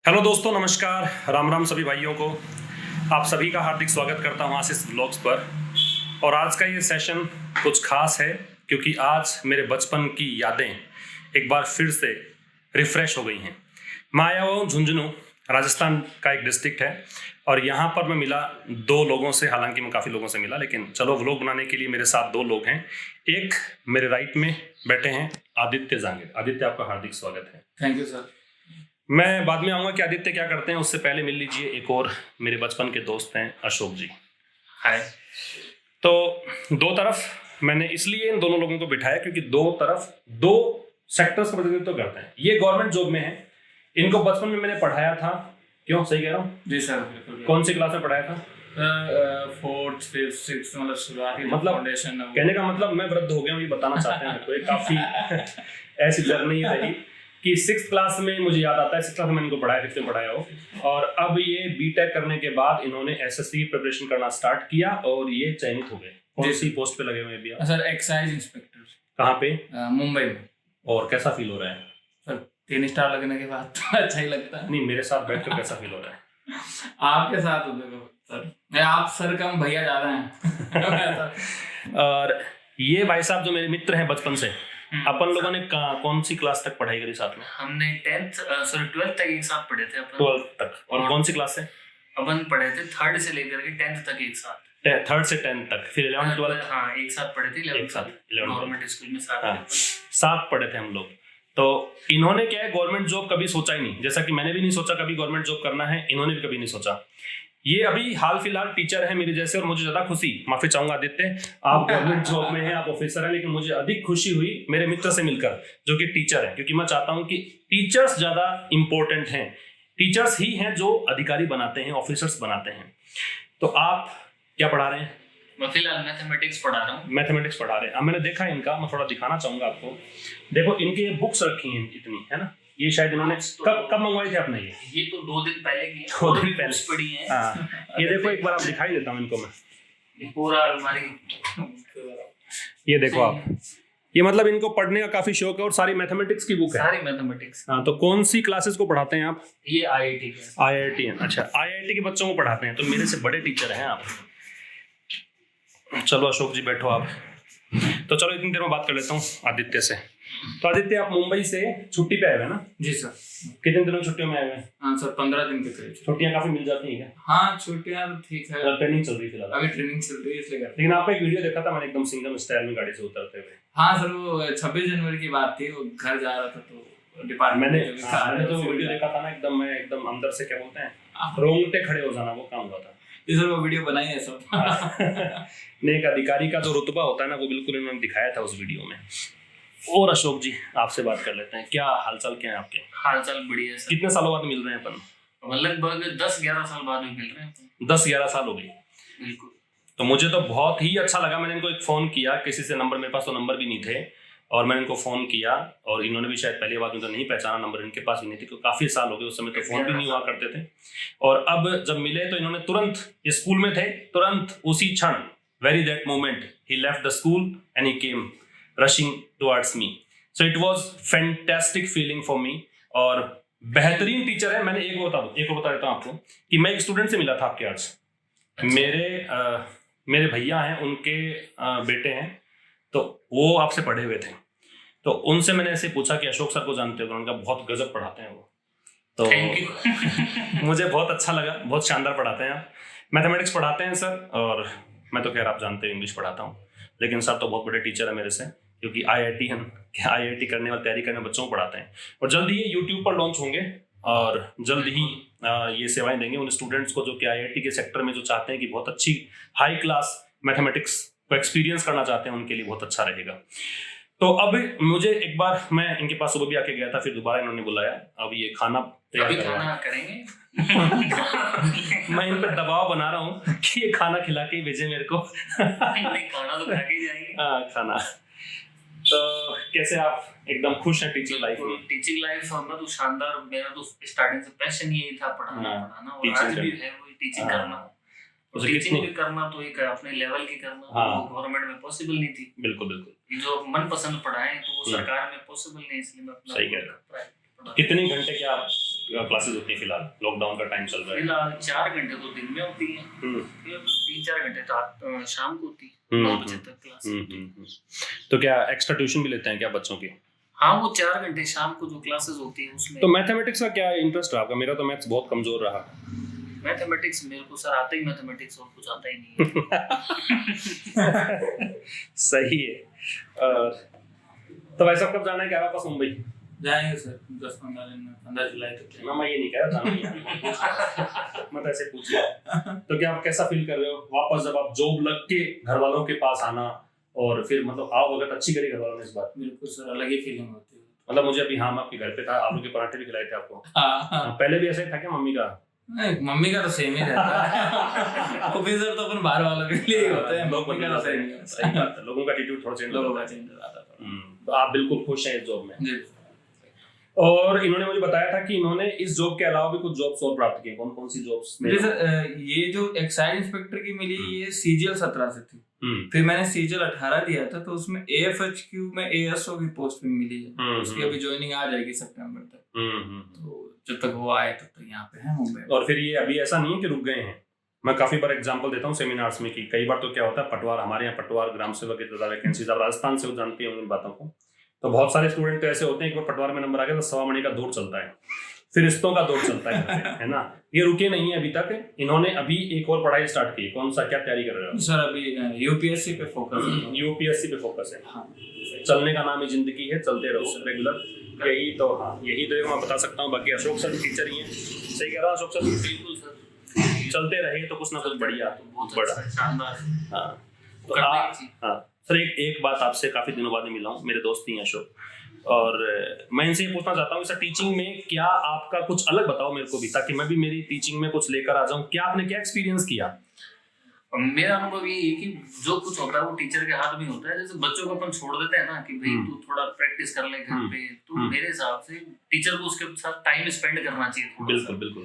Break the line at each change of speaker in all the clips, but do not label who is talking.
Hello दोस्तों, नमस्कार, राम राम सभी भाइयों को। आप सभी का हार्दिक स्वागत करता हूं आशीष व्लॉग्स पर। और आज का ये सेशन कुछ खास है क्योंकि आज मेरे बचपन की यादें एक बार फिर से रिफ्रेश हो गई हैं। मैं आया हुआ हूँ झुंझुनू, राजस्थान का एक डिस्ट्रिक्ट है, और यहाँ पर मैं मिला दो लोगों से। हालांकि मैं काफ़ी लोगों से मिला, लेकिन चलो व्लॉग बनाने के लिए मेरे साथ दो लोग हैं। एक मेरे राइट में बैठे हैं आदित्य जांगिड़। आदित्य, आपका हार्दिक स्वागत है।
Thank you sir.
मैं बाद में आऊँगा कि आदित्य क्या करते हैं, उससे पहले मिल लीजिए एक और मेरे बचपन के दोस्त हैं, अशोक जी।
हाय।
तो दो तरफ मैंने इसलिए इन दोनों लोगों को बिठाया क्योंकि दो तरफ दो सेक्टर्स का प्रतिनिधित्व करते हैं। ये गवर्नमेंट जॉब में है, इनको बचपन में मैंने पढ़ाया था। क्यों, सही कह रहा हूँ?
जी सर, बिल्कुल।
कौन सी क्लास में पढ़ाया था?
4th 5th 6th, मतलब शुरुआती
मतलब
फाउंडेशन।
कहने का मतलब मैं वृद्ध हो गया हूँ ये बताना चाहते हैं। तो ये काफ़ी ऐसी जर्नी रही कि 6th क्लास में मुझे याद आता है, 6th क्लास में मैंने इनको पढ़ाया, 5th में पढ़ाया हो। और अब ये बीटेक करने के बाद इन्होंने एसएससी की प्रिपरेशन करना स्टार्ट किया और ये चयनित हो गए। कौन सी पोस्ट पे लगे हुए अभी आप?
Sir, excise inspector.
कहाँ पे?
मुंबई में। और
कैसा फील हो रहा है
सर? 3 स्टार लगने के बाद तो अच्छा ही लगता है।
नहीं, मेरे साथ बैठकर कैसा फील हो रहा है?
आपके साथ देखो सर, आप सर कम भैया ज्यादा हैं।
और ये भाई साहब जो मेरे मित्र हैं बचपन से, अपन लोगों ने कौन सी क्लास तक पढ़ाई करी साथ में?
हमने 12th तक एक साथ पढ़े थे अपन।
12th तक। और कौन सी क्लास से?
अपन पढ़े थे 3rd से लेकर के 10th तक एक साथ।
3rd से 10th तक, फिर 11th 12th?
हाँ, एक साथ पढ़े थे। 11th
साथ
गवर्नमेंट स्कूल में
साथ पढ़े थे हम लोग। तो इन्होंने क्या है, गवर्नमेंट जॉब कभी सोचा ही नहीं। जैसा कि मैंने भी नहीं सोचा कभी गवर्नमेंट जॉब करना है, इन्होंने भी कभी नहीं सोचा। ये अभी हाल फिलहाल टीचर है मेरे जैसे, और मुझे ज्यादा खुशी, माफी चाहूंगा आदित्य, आप गवर्नमेंट जॉब में हैं, आप ऑफिसर हैं, लेकिन मुझे अधिक खुशी हुई मेरे मित्र से मिलकर जो कि टीचर है, क्योंकि मैं चाहता हूं कि टीचर्स ज्यादा इंपॉर्टेंट हैं। टीचर्स ही हैं जो अधिकारी बनाते हैं, ऑफिसर्स बनाते हैं। तो आप क्या पढ़ा रहे हैं?
मैं फिलहाल मैथमेटिक्स पढ़ा रहा हूँ।
मैथमेटिक्स पढ़ा रहे हैं। अब मैंने देखा इनका, मैं थोड़ा दिखाना चाहूंगा आपको। देखो, इनके बुक्स रखी हैं इतनी, है ना? ये शायद इन्होंने कब मंगवाई थी आपने?
ये तो 2 दिन पहले की
2 दिन पहले
पड़ी है।
हाँ, ये देखो, एक बार आप दिखाई देता हूँ इनको मैं।
पूरा अलमारी।
ये देखो आप, ये मतलब इनको पढ़ने का काफी शौक है और सारी मैथमेटिक्स की बुक है।
सारी मैथमेटिक्स।
हाँ, तो कौन सी क्लासेस को पढ़ाते हैं आप?
ये आईआईटी के।
आईआईटी है। अच्छा, आईआईटी के बच्चों को पढ़ाते हैं, तो मेरे से बड़े टीचर हैं आप। चलो अशोक जी, बैठो आप। तो चलो इतनी देर में बात कर लेता हूँ आदित्य से। तो आदित्य, आप मुंबई से छुट्टी पे आए हुए ना?
जी सर।
कितने दिनों छुट्टियों में आए हुए?
हाँ सर, 15 दिन के करीब।
छुट्टियां काफी मिल जाती हैं क्या?
हाँ, छुट्टियां तो ठीक है।
ट्रेनिंग चल रही फिलहाल?
अभी ट्रेनिंग चल रही है, इसलिए।
लेकिन आपका एक वीडियो देखा था मैंने, एकदम सिंगल स्टाइल में गाड़ी से उतरते हुए।
हाँ सर, वो 26 जनवरी की बात थी। वो घर जा रहा था तो डिपार्टमेंट
मैंने जो वीडियो देखा था ना, एकदम मैं एकदम अंदर से, क्या बोलते हैं, रोंगटे खड़े हो जाना, वो काम हुआ था।
जी सर, वो वीडियो बनाई है सब।
एक अधिकारी का जो रुतबा होता है ना, वो बिल्कुल इन्होंने दिखाया था उस वीडियो में। और अशोक जी, आपसे बात कर लेते हैं। क्या हालचाल क्या है आपके?
हालचाल बढ़िया है सर।
कितने सालों बाद मिल रहे हैं अपन?
लगभग 10-11 साल बाद मिल रहे हैं।
10-11 साल हो गए।
बिल्कुल।
तो मुझे तो बहुत ही अच्छा लगा। मैंने इनको एक फ़ोन किया, किसी से नंबर, मेरे पास तो नंबर भी नहीं थे, और मैंने इनको फ़ोन किया, और इन्होंने भी शायद पहली बार में तो नहीं पहचाना, नंबर इनके पास ही नहीं थी, क्योंकि काफ़ी साल हो गए, उस समय तो फ़ोन भी नहीं हुआ करते थे। और अब जब मिले तो इन्होंने तुरंत, ये स्कूल में थे, तुरंत उसी क्षण, very that moment, he left the school and he came rushing towards me. So it was fantastic feeling for me. और बेहतरीन टीचर है। मैंने एक को बता देता हूँ आपको कि मैं एक स्टूडेंट से मिला था आपके आज। मेरे भैया हैं, उनके बेटे हैं, तो वो आपसे पढ़े हुए थे। तो उनसे मैंने ऐसे पूछा कि अशोक सर को जानते हो? उनका बहुत गजब पढ़ाते हैं वो। तो
थैंक यू।
मुझे बहुत अच्छा लगा, बहुत शानदार पढ़ाते हैं आप। मैथमेटिक्स पढ़ाते हैं सर, और मैं तो खैर आप जानते हैं इंग्लिश पढ़ाता हूँ, लेकिन सर तो बहुत बड़े टीचर है मेरे से, क्योंकि आईआईटी करने वाले, तैयारी करने बच्चों को पढ़ाते हैं। और जल्द ही ये यूट्यूब पर लॉन्च होंगे, और जल्द ही ये सेवाएं देंगे उन स्टूडेंट्स को जो कि आईआईटी के सेक्टर में जो चाहते हैं कि बहुत अच्छी हाई क्लास मैथमेटिक्स को एक्सपीरियंस करना चाहते हैं, उनके लिए बहुत अच्छा रहेगा। तो अब मुझे एक बार, मैं इनके पास सुबह भी आके गया था, फिर दोबारा इन्होंने बुलाया। अब ये खाना तैयार
खाना करेंगे।
मैं इन पर दबाव बना रहा हूँ कि ये खाना खिला के ही भेजे मेरे को।
नहीं, खाना तो खा के ही जाएंगे।
हाँ, खाना। तो कैसे आप एकदम खुश हैं टीचिंग लाइफ में?
टीचिंग लाइफ में तो शानदार। मेरा तो स्टार्टिंग से पैशन यही था, पढ़ाना, और आज भी है वही, टीचिंग करना। टीचिंग भी करना तो एक अपने लेवल की करना, वो गवर्नमेंट में पॉसिबल नहीं थी।
बिल्कुल।
जो मनपसंद पढ़ाएं तो वो सरकार में पॉसिबल नहीं, इसलिए मैं अपना।
सही कह रहे हो। कितने घंटे क्या आप क्लासेस होती है फिलहाल? लॉकडाउन का टाइम चल रहा है।
फिलहाल 4 घंटे तो दिन में होती है, फिर 3-4 घंटे रात शाम को होती है, 9 बजे तक क्लास।
तो क्या एक्स्ट्रा ट्यूशन भी लेते हैं क्या बच्चों की?
हाँ, वो 4 घंटे शाम को जो क्लासेस होती है उसमें।
तो मैथमेटिक्स का क्या इंटरेस्ट रहा आपका? मेरा तो मैथ्स बहुत कमजोर रहा।
मैथमेटिक्स मेरे को सर आता ही मैथमेटिक्स, और कुछ आता ही नहीं है।
सही है। और तो वैसे कब जाना है क्या वापस मुंबई?
जाएंगे सर 10-15 दिन में, 15 जुलाई तक।
ना मैं ये नहीं कह रहा था, मैं तो ऐसे पूछ रहा। तो क्या आप कैसा फील कर रहे हो वापस जब आप जॉब लग के घर वालों के पास आना, और फिर मतलब आओ वक्त अच्छी करी घर वालों ने इस बार?
बिल्कुल सर, अलग ही फीलिंग होती है।
मतलब मुझे अभी, हाँ मैं आपके घर पे था, आलू के पराठे भी खिलाए थे आपको।
हाँ,
पहले भी ऐसे ही था क्या मम्मी का?
नहीं, मम्मी का तो सेम ही रहता है। ऑफिसर तो अपन बाहर वालों के लिए ही होते हैं,
लोग
मम्मी का तो सेम ही है।
सही बात है, लोगों का एटीट्यूड थोड़ा चेंज
लोगों का
होता है।
चेंज हो जाता है।
तो आप बिल्कुल खुश हैं इस जॉब में?
जी।
और इन्होंने मुझे बताया था कि इन्होंने इस जॉब के अलावा भी कुछ जॉब्स और प्राप्त की। कौन कौन सी जॉब्स?
जी सर, ये जो एक्साइज इंस्पेक्टर की मिली, ये सीजीएल 17 से थी। फिर मैंने सीजीएल 18 दिया था, तो उसमें एएफएचक्यू में एएसओ की पोस्ट भी मिली है। उसकी अभी ज्वाइनिंग आ जाएगी सितंबर तक। तो जब तक वो आए तब तक यहाँ पे है मुंबई।
और फिर ये अभी ऐसा नहीं है कि रुक गए हैं। मैं काफी बार एग्जांपल देता हूँ सेमिनार्स में कि कई बार तो क्या होता है, पटवार, हमारे यहाँ पटवार ग्राम सेवक की ज्यादा वैकेंसीज, आप राजस्थान से जानते होंगे इन बातों को। तो बहुत सारे स्टूडेंट तो ऐसे होते हैं, एक बार पटवार में नंबर आ गया तो 1.25 महीने का दौर चलता है, फिर रिश्तों का दौर चलता है ना। ये रुके नहीं है अभी तक, इन्होंने अभी एक और पढ़ाई स्टार्ट की। कौन सा, क्या तैयारी कर रहे हो
सर? अभी यूपीएससी पे फोकस है।
यूपीएससी पे फोकस है।
हाँ,
चलने का नाम ही जिंदगी है, चलते रहो रेगुलर। यही तो, हाँ यही तो मैं बता सकता हूँ। बाकी अशोक सर टीचर ही हैं, सही कह रहा हूँ अशोक सर?
बिल्कुल सर,
चलते रहे तो कुछ ना कुछ बढ़िया,
बहुत
बड़ा,
अच्छा, शानदार।
हाँ। तो हाँ सर, एक बात आपसे काफी दिनों बाद मिला हूँ, मेरे दोस्त ही हैं अशोक, और मैं इनसे ये पूछना चाहता हूँ सर, टीचिंग में क्या आपका कुछ अलग बताओ मेरे को भी, ताकि मैं भी मेरी टीचिंग में कुछ लेकर आ जाऊँ। क्या आपने क्या एक्सपीरियंस किया?
मेरा अनुभव ये है कि जो कुछ होता है वो टीचर के हाथ में होता है। जैसे बच्चों को अपन छोड़ देते हैं ना कि भाई तू थोड़ा प्रैक्टिस कर ले घर पे, तो मेरे हिसाब से टीचर को उसके साथ टाइम स्पेंड करना चाहिए।
बिल्कुल बिल्कुल,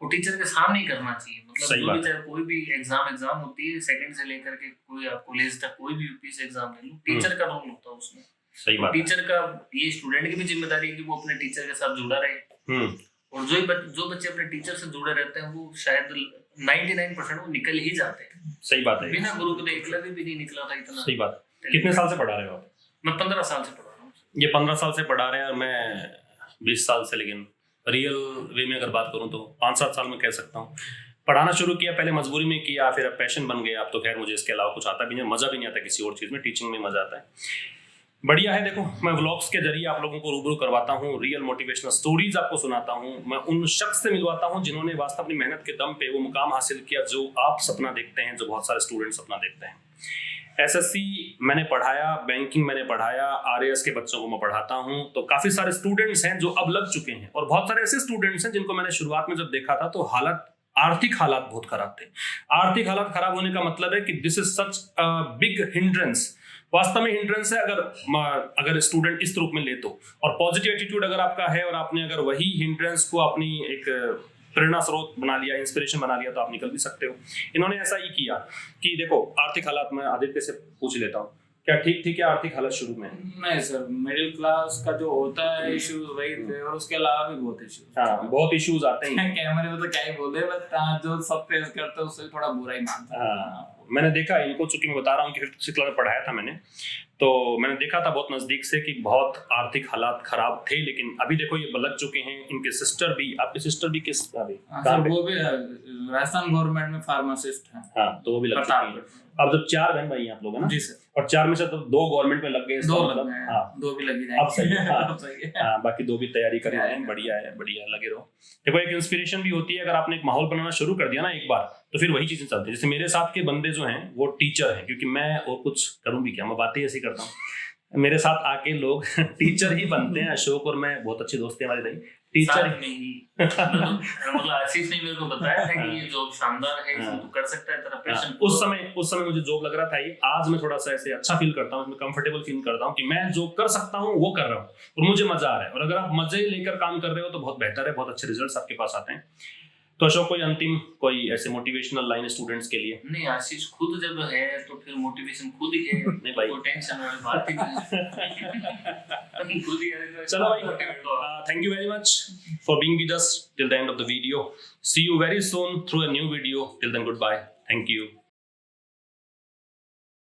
वो टीचर के सामने ही करना चाहिए। मतलब
सही बात है।
कोई भी एग्जाम होती है, सेकंड से लेकर के कोई आप कॉलेज तक कोई भी यूपीएससी एग्जाम ले लो, टीचर का रोल होता है उसमें।
सही बात है।
टीचर का, ये स्टूडेंट की भी जिम्मेदारी है कि वो अपने टीचर के साथ जुड़ा रहे। और जो बच्चे अपने टीचर से जुड़े रहते हैं वो शायद 99% वो निकल ही जाते हैं।
सही बात है।
बिना गुरु के एकलव्य भी नहीं निकला था इतना।
सही बात है। कितने साल से पढ़ा रहे हो आप?
मैं 15 साल से पढ़ा रहा हूँ।
ये 15 साल से पढ़ा रहे हैं, और मैं 20 साल से, लेकिन रियल वे में अगर बात करूँ तो 5-7 साल में कह सकता हूँ। पढ़ाना शुरू किया पहले मजबूरी में किया, फिर अब पैशन बन गया। अब तो खैर मुझे इसके अलावा कुछ आता भी नहीं, मजा भी नहीं आता किसी और चीज़ में, टीचिंग में मजा आता है। बढ़िया है। देखो, मैं व्लॉग्स के जरिए आप लोगों को रूबरू करवाता हूँ, रियल मोटिवेशनल स्टोरीज आपको सुनाता हूँ, मैं उन शख्स से मिलवाता हूँ जिन्होंने वास्तव अपनी मेहनत के दम पे वो मुकाम हासिल किया जो आप सपना देखते हैं, जो बहुत सारे स्टूडेंट सपना देखते हैं। एसएससी मैंने पढ़ाया, बैंकिंग मैंने पढ़ाया, आरएएस के बच्चों को मैं पढ़ाता हूँ। तो काफी सारे स्टूडेंट्स हैं जो अब लग चुके हैं, और बहुत सारे ऐसे स्टूडेंट्स हैं जिनको मैंने शुरुआत में जब देखा था तो आर्थिक हालात बहुत खराब थे। आर्थिक हालात खराब होने का मतलब है कि this is such a big hindrance. वास्तव में हिंड्रेंस है अगर स्टूडेंट इस रूप में ले तो। और पॉजिटिव एटीट्यूड अगर आपका है और आपने अगर वही हिंड्रेंस को अपनी एक प्रेरणा स्रोत बना लिया, इंस्पिरेशन बना लिया, तो आप निकल भी सकते हो। इन्होंने ऐसा ही किया कि देखो, आर्थिक हालात में आदित्य से पूछ लेता हूँ, क्या ठीक थी क्या आर्थिक हालत शुरू में?
नहीं सर, मिडिल क्लास का जो होता है इश्यूज वही थे, और उसके अलावा भी बहुत इश्यूज।
हाँ, बहुत इश्यूज आते हैं।
कैमरे में तो क्या ही बोले, बट जो सब फेस करते हैं उससे थोड़ा बुरा ही मानता है।
हाँ, मैंने देखा इनको, चूंकि मैं बता रहा हूँ कि 5th क्लास में पढ़ाया था मैंने, तो मैंने देखा था बहुत नजदीक से कि बहुत आर्थिक हालात खराब थे। लेकिन अभी देखो ये लग चुके हैं। इनके सिस्टर भी, आपके सिस्टर भी किस
वो भी राजस्थान गवर्नमेंट में फार्मासिस्ट हैं।
हाँ, तो वो भी लग चुके हैं। अब जब 4 बहन भाई हैं आप लोग, है ना?
जी सर।
और 4 में से तो 2 गवर्नमेंट में लग गए,
2 लग गए। हाँ, 2 भी लगी जाएंगे।
अब सही है। हाँ, बाकी 2 भी तैयारी कर रहे हैं। बढ़िया है, बढ़िया, लगे रहो। देखो, एक इंस्पिरेशन भी होती है। अगर आपने एक माहौल बनाना शुरू कर दिया ना एक बार, तो फिर वही चीजें चलती है। जैसे मेरे साथ के बंदे जो हैं वो टीचर हैं, क्योंकि मैं और कुछ करूँ भी क्या, मैं बातें ऐसी करता हूँ। मेरे साथ आके लोग टीचर ही बनते हैं। अशोक और मैं बहुत अच्छे दोस्त हैं हमारे भाई, टीचर
नहीं। मतलब आशीष ने मेरे को बताया था कि ये जॉब शानदार है, इसमें तू कर सकता है, तेरा पैशन।
उस समय मुझे जॉब लग रहा था ये। आज मैं थोड़ा सा ऐसे अच्छा फील करता हूँ, कंफर्टेबल फील करता हूँ कि मैं जो कर सकता हूँ वो कर रहा हूँ, और मुझे मजा आ रहा है। और अगर आप मजे लेकर काम कर रहे हो तो बहुत बेहतर है, बहुत अच्छे रिजल्ट्स आपके पास आते हैं। तो अशोक कोई अंतिम कोई ऐसे मोटिवेशनल लाइन स्टूडेंट्स के लिए?
नहीं आशीष, खुद जब है तो फिर मोटिवेशन खुद ही है।
नहीं भाई,
कोई टेंशन वाली बात ही नहीं है। खुद ही है।
चलो भाई, thank you very much for being with us till the end of the video. See you very soon through a new video. Till then, goodbye. Thank you.